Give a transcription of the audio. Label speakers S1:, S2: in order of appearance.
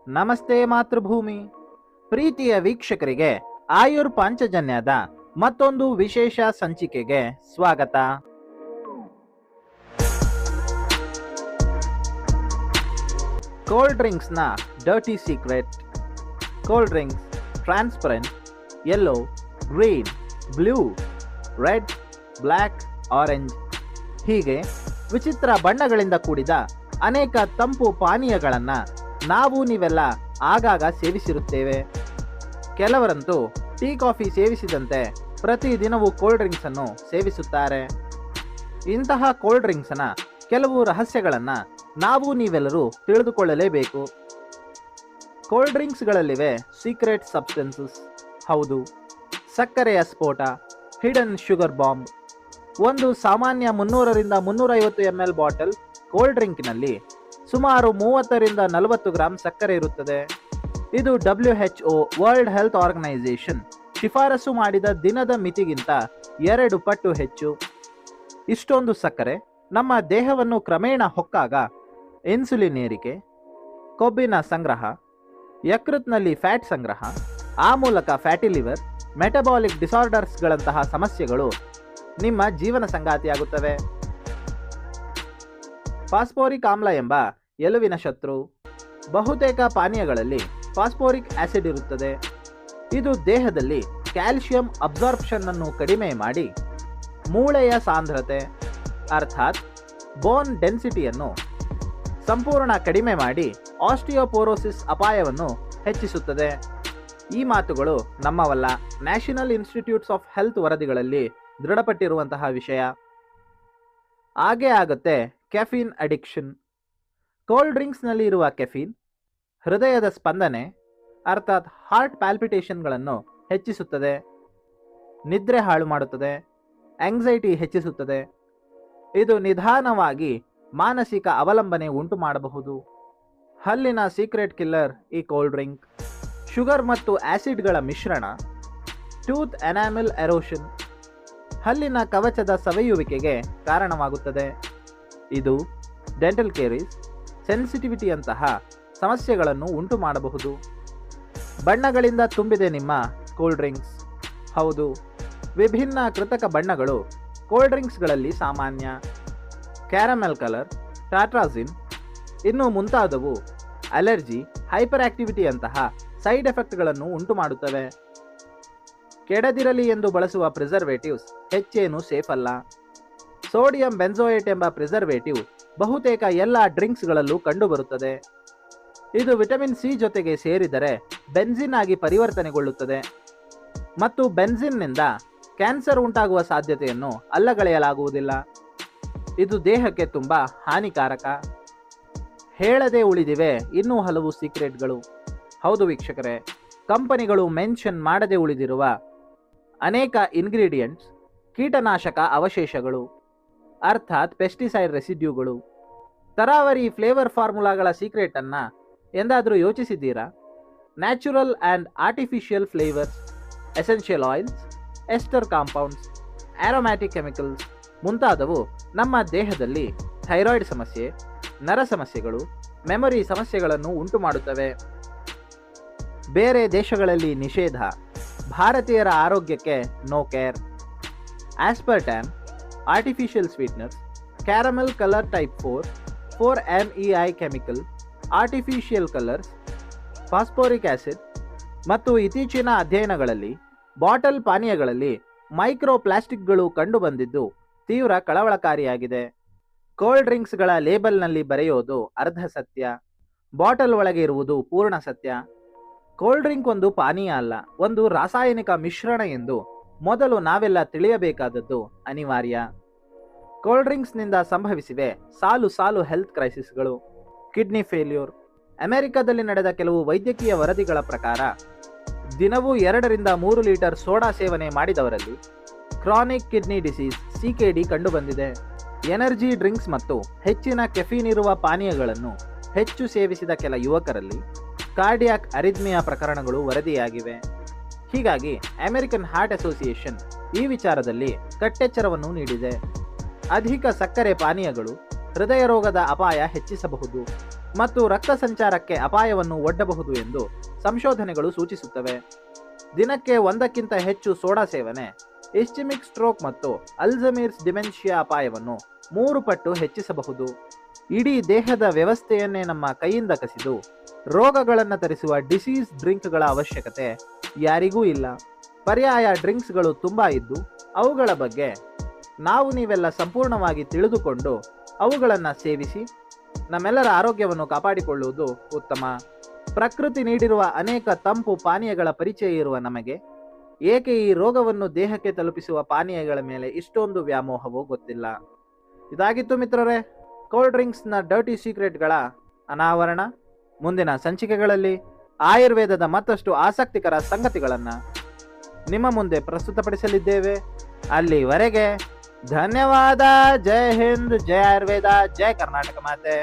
S1: ನಮಸ್ತೆ ಮಾತೃಭೂಮಿ. ಪ್ರೀತಿಯ ವೀಕ್ಷಕರಿಗೆ ಆಯುರ್ ಪಾಂಚಜನ್ಯದ ಮತ್ತೊಂದು ವಿಶೇಷ ಸಂಚಿಕೆಗೆ ಸ್ವಾಗತ. ಕೋಲ್ಡ್ ಡ್ರಿಂಕ್ಸ್ನ dirty secret. Cold drinks transparent, yellow, green, blue, red, black, orange ಹೀಗೆ ವಿಚಿತ್ರ ಬಣ್ಣಗಳಿಂದ ಕೂಡಿದ ಅನೇಕ ತಂಪು ಪಾನೀಯಗಳನ್ನು ನೀವೆಲ್ಲ ಆಗಾಗ ಸೇವಿಸಿರುತ್ತೇವೆ. ಕೆಲವರಂತೂ ಟೀ ಕಾಫಿ ಸೇವಿಸಿದಂತೆ ಪ್ರತಿದಿನವೂ ಕೋಲ್ಡ್ ಡ್ರಿಂಕ್ಸನ್ನು ಸೇವಿಸುತ್ತಾರೆ. ಇಂತಹ ಕೋಲ್ಡ್ ಡ್ರಿಂಕ್ಸ್ನ ಕೆಲವು ರಹಸ್ಯಗಳನ್ನು ನೀವೆಲ್ಲರೂ ತಿಳಿದುಕೊಳ್ಳಲೇಬೇಕು. ಕೋಲ್ಡ್ ಡ್ರಿಂಕ್ಸ್ಗಳಲ್ಲಿವೆ ಸೀಕ್ರೆಟ್ ಸಬ್ಸ್ಟೆನ್ಸಸ್. ಹೌದು, ಸಕ್ಕರೆಯ ಸ್ಫೋಟ, ಹಿಡನ್ ಶುಗರ್ ಬಾಂಬ್. ಒಂದು ಸಾಮಾನ್ಯ 300 ರಿಂದ 350 ml ಬಾಟಲ್ ಕೋಲ್ಡ್ ಡ್ರಿಂಕ್ನಲ್ಲಿ ಸುಮಾರು 30 ರಿಂದ 40 ಗ್ರಾಂ ಸಕ್ಕರೆ ಇರುತ್ತದೆ. ಇದು WHO ವರ್ಲ್ಡ್ ಹೆಲ್ತ್ ಆರ್ಗನೈಸೇಷನ್ ಶಿಫಾರಸು ಮಾಡಿದ ದಿನದ ಮಿತಿಗಿಂತ 2 ಪಟ್ಟು ಹೆಚ್ಚು. ಇಷ್ಟೊಂದು ಸಕ್ಕರೆ ನಮ್ಮ ದೇಹವನ್ನು ಕ್ರಮೇಣ ಹೊಕ್ಕಾಗ ಇನ್ಸುಲಿನ್ ಏರಿಕೆ, ಕೊಬ್ಬಿನ ಸಂಗ್ರಹ, ಯಕೃತ್ನಲ್ಲಿ ಫ್ಯಾಟ್ ಸಂಗ್ರಹ, ಆ ಮೂಲಕ ಫ್ಯಾಟಿ ಲಿವರ್, ಮೆಟಬಾಲಿಕ್ ಡಿಸಾರ್ಡರ್ಸ್ಗಳಂತಹ ಸಮಸ್ಯೆಗಳು ನಿಮ್ಮ ಜೀವನ ಸಂಗಾತಿಯಾಗುತ್ತವೆ. ಫಾಸ್ಫೋರಿಕ್ ಆಮ್ಲ ಎಂಬ ಎಲುವಿನ ಶತ್ರು. ಬಹುತೇಕ ಪಾನೀಯಗಳಲ್ಲಿ ಫಾಸ್ಫೋರಿಕ್ ಆಸಿಡ್ ಇರುತ್ತದೆ. ಇದು ದೇಹದಲ್ಲಿ ಕ್ಯಾಲ್ಸಿಯಂ ಅಬ್ಸಾರ್ಪ್ಷನ್ ಅನ್ನು ಕಡಿಮೆ ಮಾಡಿ ಮೂಳೆಯ ಸಾಂದ್ರತೆ ಅರ್ಥಾತ್ ಬೋನ್ ಡೆನ್ಸಿಟಿಯನ್ನು ಸಂಪೂರ್ಣ ಕಡಿಮೆ ಮಾಡಿ ಆಸ್ಟಿಯೋಪೋರೋಸಿಸ್ ಅಪಾಯವನ್ನು ಹೆಚ್ಚಿಸುತ್ತದೆ. ಈ ಮಾತುಗಳು ನಮ್ಮವಲ್ಲ, ನ್ಯಾಷನಲ್ ಇನ್ಸ್ಟಿಟ್ಯೂಟ್ಸ್ ಆಫ್ ಹೆಲ್ತ್ ವರದಿಗಳಲ್ಲಿ ದೃಢಪಟ್ಟಿರುವಂತಹ ವಿಷಯ. ಹಾಗೇ ಆಗುತ್ತೆ ಕೆಫೀನ್ ಅಡಿಕ್ಷನ್. ಕೋಲ್ಡ್ ಡ್ರಿಂಕ್ಸ್ನಲ್ಲಿ ಇರುವ ಕೆಫೀನ್ ಹೃದಯದ ಸ್ಪಂದನೆ ಅರ್ಥಾತ್ ಹಾರ್ಟ್ ಪ್ಯಾಲ್ಪಿಟೇಷನ್ಗಳನ್ನು ಹೆಚ್ಚಿಸುತ್ತದೆ, ನಿದ್ರೆ ಹಾಳು ಮಾಡುತ್ತದೆ, ಆಂಗ್ಸೈಟಿ ಹೆಚ್ಚಿಸುತ್ತದೆ. ಇದು ನಿಧಾನವಾಗಿ ಮಾನಸಿಕ ಅವಲಂಬನೆ ಉಂಟು ಮಾಡಬಹುದು. ಹಲ್ಲಿನ ಸೀಕ್ರೆಟ್ ಕಿಲ್ಲರ್ ಈ ಕೋಲ್ಡ್ ಡ್ರಿಂಕ್. ಶುಗರ್ ಮತ್ತು ಆಸಿಡ್ಗಳ ಮಿಶ್ರಣ. ಟೂತ್ ಎನಾಮಿಲ್ ಎರೋಷನ್, ಹಲ್ಲಿನ ಕವಚದ ಸವೆಯುವಿಕೆಗೆ ಕಾರಣವಾಗುತ್ತದೆ. ಇದು ಡೆಂಟಲ್ ಕೇರೀಸ್, ಸೆನ್ಸಿಟಿವಿಟಿಯಂತಹ ಸಮಸ್ಯೆಗಳನ್ನು ಉಂಟು ಮಾಡಬಹುದು. ಬಣ್ಣಗಳಿಂದ ತುಂಬಿದೆ ನಿಮ್ಮ ಕೋಲ್ಡ್ ಡ್ರಿಂಕ್ಸ್. ಹೌದು, ವಿಭಿನ್ನ ಕೃತಕ ಬಣ್ಣಗಳು ಕೋಲ್ಡ್ ಡ್ರಿಂಕ್ಸ್ಗಳಲ್ಲಿ ಸಾಮಾನ್ಯ. ಕ್ಯಾರಮೆಲ್ ಕಲರ್, ಟಾಟ್ರಾಜಿನ್ ಇನ್ನು ಮುಂತಾದವು ಅಲರ್ಜಿ, ಹೈಪರ್ ಆಕ್ಟಿವಿಟಿಯಂತಹ ಸೈಡ್ ಎಫೆಕ್ಟ್ಗಳನ್ನು ಉಂಟು ಮಾಡುತ್ತವೆ. ಕೆಡದಿರಲಿ ಎಂದು ಬಳಸುವ ಪ್ರಿಸರ್ವೇಟಿವ್ಸ್ ಹೆಚ್ಚೇನು ಸೇಫ್ ಅಲ್ಲ. ಸೋಡಿಯಂ ಬೆನ್ಜೋಯೇಟ್ ಎಂಬ ಪ್ರಿಸರ್ವೇಟಿವ್ ಬಹುತೇಕ ಎಲ್ಲ ಡ್ರಿಂಕ್ಸ್ಗಳಲ್ಲೂ ಕಂಡುಬರುತ್ತದೆ. ಇದು ವಿಟಮಿನ್ ಸಿ ಜೊತೆಗೆ ಸೇರಿದರೆ ಬೆನ್ಜಿನ್ ಆಗಿ ಪರಿವರ್ತನೆಗೊಳ್ಳುತ್ತದೆ ಮತ್ತು ಬೆನ್ಜಿನ್ನಿಂದ ಕ್ಯಾನ್ಸರ್ ಉಂಟಾಗುವ ಸಾಧ್ಯತೆಯನ್ನು ಅಲ್ಲಗಳೆಯಲಾಗುವುದಿಲ್ಲ. ಇದು ದೇಹಕ್ಕೆ ತುಂಬ ಹಾನಿಕಾರಕ. ಹೇಳದೆ ಉಳಿದಿವೆ ಇನ್ನೂ ಹಲವು ಸೀಕ್ರೆಟ್ಗಳು. ಹೌದು ವೀಕ್ಷಕರೇ, ಕಂಪನಿಗಳು ಮೆನ್ಷನ್ ಮಾಡದೆ ಉಳಿದಿರುವ ಅನೇಕ ಇಂಗ್ರೀಡಿಯೆಂಟ್ಸ್ ಕೀಟನಾಶಕ ಅವಶೇಷಗಳು ಅರ್ಥಾತ್ ಪೆಸ್ಟಿಸೈಡ್ ರೆಸಿಡ್ಯೂಗಳು. ತರಾವರಿ ಫ್ಲೇವರ್ ಫಾರ್ಮುಲಾಗಳ ಸೀಕ್ರೆಟ್ ಅನ್ನ ಎಂದಾದರೂ ಯೋಚಿಸಿದ್ದೀರಾ? Natural and artificial flavours, essential oils, ester compounds, aromatic chemicals ಮುಂತಾದವು ನಮ್ಮ ದೇಹದಲ್ಲಿ ಥೈರಾಯ್ಡ್ ಸಮಸ್ಯೆ, ನರ ಸಮಸ್ಯೆಗಳು, ಮೆಮೊರಿ ಸಮಸ್ಯೆಗಳನ್ನು ಉಂಟು ಮಾಡುತ್ತವೆ. ಬೇರೆ ದೇಶಗಳಲ್ಲಿ ನಿಷೇಧ, ಭಾರತೀಯರ ಆರೋಗ್ಯಕ್ಕೆ no care. Aspartame, artificial sweeteners, caramel colour type 4MEI chemical, artificial colours, phosphoric acid ಮತ್ತು ಇತ್ತೀಚಿನ ಅಧ್ಯಯನಗಳಲ್ಲಿ ಬಾಟಲ್ ಪಾನೀಯಗಳಲ್ಲಿ ಮೈಕ್ರೋ ಪ್ಲಾಸ್ಟಿಕ್ಗಳು ಕಂಡುಬಂದಿದ್ದು ತೀವ್ರ ಕಳವಳಕಾರಿಯಾಗಿದೆ. ಕೋಲ್ಡ್ ಡ್ರಿಂಕ್ಸ್ಗಳ ಲೇಬಲ್ನಲ್ಲಿ ಬರೆಯೋದು ಅರ್ಧ ಸತ್ಯ, ಬಾಟಲ್ ಒಳಗೆ ಇರುವುದು ಪೂರ್ಣ ಸತ್ಯ. ಕೋಲ್ಡ್ ಡ್ರಿಂಕ್ ಒಂದು ಪಾನೀಯ ಅಲ್ಲ, ಒಂದು ರಾಸಾಯನಿಕ ಮಿಶ್ರಣ ಎಂದು ಮೊದಲು ನಾವೆಲ್ಲ ತಿಳಿಯಬೇಕಾದದ್ದು ಅನಿವಾರ್ಯ. ಕೋಲ್ಡ್ ಡ್ರಿಂಕ್ಸ್ನಿಂದ ಸಂಭವಿಸಿವೆ ಸಾಲು ಸಾಲು ಹೆಲ್ತ್ ಕ್ರೈಸಿಸ್ಗಳು. Kidney failure. ಅಮೆರಿಕದಲ್ಲಿ ನಡೆದ ಕೆಲವು ವೈದ್ಯಕೀಯ ವರದಿಗಳ ಪ್ರಕಾರ ದಿನವೂ 2 ರಿಂದ 3 ಲೀಟರ್ ಸೋಡಾ ಸೇವನೆ ಮಾಡಿದವರಲ್ಲಿ ಕ್ರಾನಿಕ್ ಕಿಡ್ನಿ ಡಿಸೀಸ್ CKD ಕಂಡುಬಂದಿದೆ. ಎನರ್ಜಿ ಡ್ರಿಂಕ್ಸ್ ಮತ್ತು ಹೆಚ್ಚಿನ ಕೆಫೀನ್ ಇರುವ ಪಾನೀಯಗಳನ್ನು ಹೆಚ್ಚು ಸೇವಿಸಿದ ಕೆಲ ಯುವಕರಲ್ಲಿ ಕಾರ್ಡಿಯಾಕ್ ಅರಿಥ್ಮಿಯಾ ಪ್ರಕರಣಗಳು ವರದಿಯಾಗಿವೆ. ಹೀಗಾಗಿ ಅಮೆರಿಕನ್ ಹಾರ್ಟ್ ಅಸೋಸಿಯೇಷನ್ ಈ ವಿಚಾರದಲ್ಲಿ ಕಟ್ಟೆಚ್ಚರವನ್ನು ನೀಡಿದೆ. ಅಧಿಕ ಸಕ್ಕರೆ ಪಾನೀಯಗಳು ಹೃದಯ ರೋಗದ ಅಪಾಯ ಹೆಚ್ಚಿಸಬಹುದು ಮತ್ತು ರಕ್ತ ಸಂಚಾರಕ್ಕೆ ಅಪಾಯವನ್ನು ಒಡ್ಡಬಹುದು ಎಂದು ಸಂಶೋಧನೆಗಳು ಸೂಚಿಸುತ್ತವೆ. ದಿನಕ್ಕೆ 1ಕ್ಕಿಂತ ಹೆಚ್ಚು ಸೋಡಾ ಸೇವನೆ ಇಸ್ಚೆಮಿಕ್ ಸ್ಟ್ರೋಕ್ ಮತ್ತು ಅಲ್ಝೈಮರ್ಸ್ ಡಿಮೆನ್ಷಿಯಾ ಅಪಾಯವನ್ನು 3 ಪಟ್ಟು ಹೆಚ್ಚಿಸಬಹುದು. ಇಡೀ ದೇಹದ ವ್ಯವಸ್ಥೆಯನ್ನೇ ನಮ್ಮ ಕೈಯಿಂದ ಕಸಿದು ರೋಗಗಳನ್ನು ತರಿಸುವ ಡಿಸೀಸ್ ಡ್ರಿಂಕ್ಗಳ ಅವಶ್ಯಕತೆ ಯಾರಿಗೂ ಇಲ್ಲ. ಪರ್ಯಾಯ ಡ್ರಿಂಕ್ಸ್ಗಳು ತುಂಬ ಇದ್ದು ಅವುಗಳ ಬಗ್ಗೆ ನೀವೆಲ್ಲ ಸಂಪೂರ್ಣವಾಗಿ ತಿಳಿದುಕೊಂಡು ಅವುಗಳನ್ನು ಸೇವಿಸಿ ನಮ್ಮೆಲ್ಲರ ಆರೋಗ್ಯವನ್ನು ಕಾಪಾಡಿಕೊಳ್ಳುವುದು ಉತ್ತಮ. ಪ್ರಕೃತಿ ನೀಡಿರುವ ಅನೇಕ ತಂಪು ಪಾನೀಯಗಳ ಪರಿಚಯ ಇರುವ ನಮಗೆ ಏಕೆ ಈ ರೋಗವನ್ನು ದೇಹಕ್ಕೆ ತಲುಪಿಸುವ ಪಾನೀಯಗಳ ಮೇಲೆ ಇಷ್ಟೊಂದು ವ್ಯಾಮೋಹವೋ ಗೊತ್ತಿಲ್ಲ. ಇದಾಗಿತ್ತು ಮಿತ್ರರೇ ಕೋಲ್ಡ್ ಡ್ರಿಂಕ್ಸ್ನ ಡರ್ಟಿ ಸೀಕ್ರೆಟ್ಗಳ ಅನಾವರಣ. ಮುಂದಿನ ಸಂಚಿಕೆಗಳಲ್ಲಿ ಆಯುರ್ವೇದದ ಮತ್ತಷ್ಟು ಆಸಕ್ತಿಕರ ಸಂಗತಿಗಳನ್ನು ನಿಮ್ಮ ಮುಂದೆ ಪ್ರಸ್ತುತಪಡಿಸಲಿದ್ದೇವೆ. ಅಲ್ಲಿವರೆಗೆ ಧನ್ಯವಾದ. ಜೈ ಹಿಂದ್, ಜೈ ಆಯುರ್ವೇದ, ಜೈ ಕರ್ನಾಟಕ ಮಾತೆ.